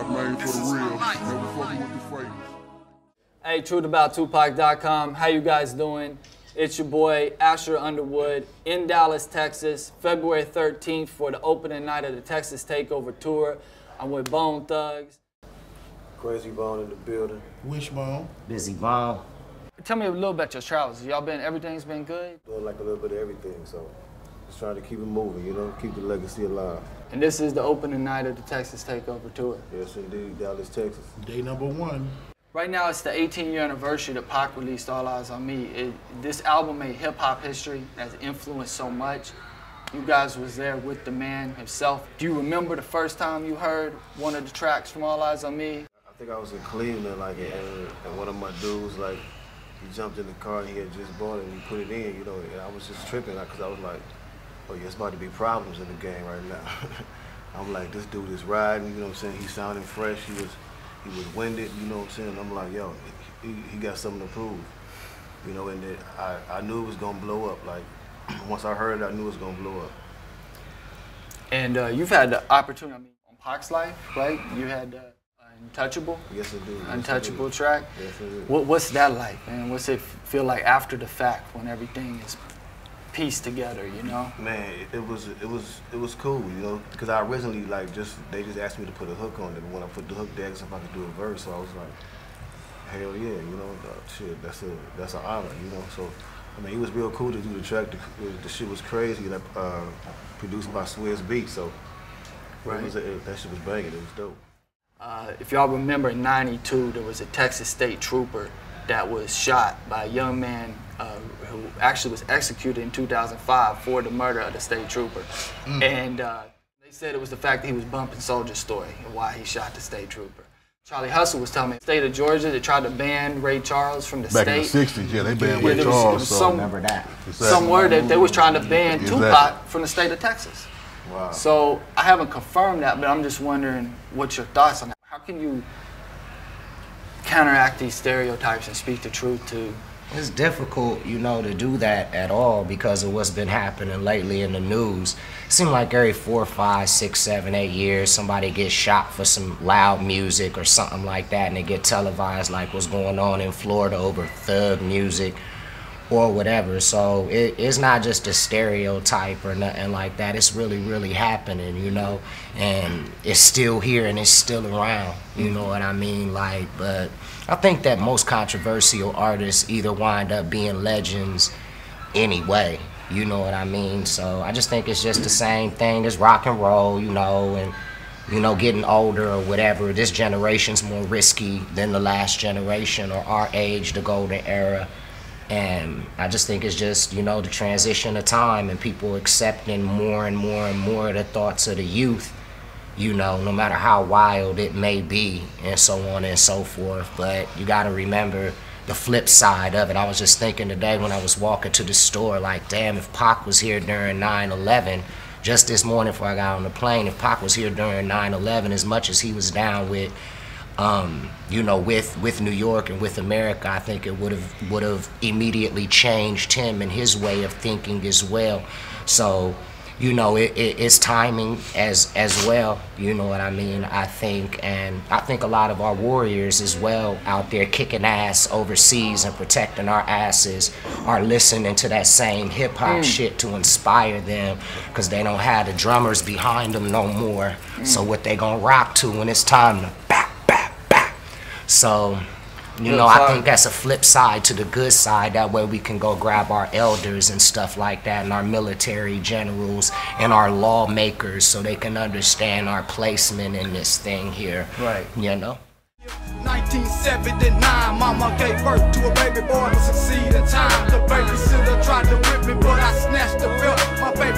ride, man, for the real. Never fucking with the fake. Hey, truthabouttupac.com. How you guys doing? It's your boy, Asher Underwood, in Dallas, Texas, February 13th for the opening night of the Texas Takeover Tour. I'm with Bone Thugs. Crazy Bone in the building. Wishbone. Busy Bone. Tell me a little about your travels. Everything's been good? Doing like a little bit of everything, so just trying to keep it moving, you know, keep the legacy alive. And this is the opening night of the Texas Takeover Tour. Yes, indeed, Dallas, Texas. Day number 1. Right now, it's the 18-year anniversary that Pac released All Eyes on Me. This album made hip-hop history, has influenced so much. You guys was there with the man himself. Do you remember the first time you heard one of the tracks from All Eyes on Me? I think I was in Cleveland, like, and one of my dudes, like, he jumped in the car and he had just bought it and he put it in, you know, and I was just tripping, because I was like, oh yeah, it's about to be problems in the game right now. I'm like, this dude is riding, you know what I'm saying? He's sounding fresh, he was winded, you know what I'm saying? I'm like, yo, he got something to prove, you know, and then I knew it was gonna blow up. Like, once I heard it, I knew it was gonna blow up. And you've had the opportunity, on Pac's life, right? You had Untouchable? Yes, I do. Untouchable track? Yes, I do. What's that like, man? What's it feel like after the fact when everything is pieced together, you know? Man, it was cool, you know, because I originally, like, they just asked me to put a hook on it, and when I put the hook there, I could do a verse, so I was like, hell yeah, you know, shit, that's an honor, you know. So, I mean, it was real cool to do the track. The shit was crazy, like, produced by Swizz Beatz, so right. That shit was banging, it was dope. If y'all remember, in '92, there was a Texas State Trooper that was shot by a young man who actually was executed in 2005 for the murder of the state trooper. And they said it was the fact that he was bumping Soulja Story and why he shot the state trooper. Charlie Hustle was telling me, the state of Georgia, they tried to ban Ray Charles from the state. Back in the 60s, yeah, they banned Ray Charles. So remember that. Some word that they was trying to ban Tupac from the state of Texas. Wow. So I haven't confirmed that, but I'm just wondering what your thoughts on that. How can you counteract these stereotypes and speak the truth to? It's difficult, you know, to do that at all because of what's been happening lately in the news. It seems like every 4, 5, 6, 7, 8 years, somebody gets shot for some loud music or something like that, and they get televised like what's going on in Florida over thug music or whatever. So it's not just a stereotype or nothing like that. It's really, really happening, you know, and it's still here and it's still around, you know what I mean? Like, but I think that most controversial artists either wind up being legends anyway, you know what I mean? So I just think it's just the same thing as rock and roll, you know, and, you know, getting older or whatever. This generation's more risky than the last generation or our age, the golden era. And I just think it's just, you know, the transition of time and people accepting more and more and more of the thoughts of the youth, you know, no matter how wild it may be and so on and so forth. But you got to remember the flip side of it. I was just thinking today when I was walking to the store, like, damn, if Pac was here during 9/11, just this morning before I got on the plane, if Pac was here during 9/11, as much as he was down with, you know, with New York and with America, I think it would have immediately changed him and his way of thinking as well. So, you know, it's timing as well, you know what I mean, I think. And I think a lot of our warriors as well out there kicking ass overseas and protecting our asses are listening to that same hip-hop shit to inspire them, because they don't have the drummers behind them no more. So what they gonna rock to when it's time to back. So, you know, I think that's a flip side to the good side. That way we can go grab our elders and stuff like that, and our military generals and our lawmakers, so they can understand our placement in this thing here. Right. You know? 1979, mama gave birth to a baby boy to succeed in time. The babysitter tried to whip me, but I snatched the belt. My baby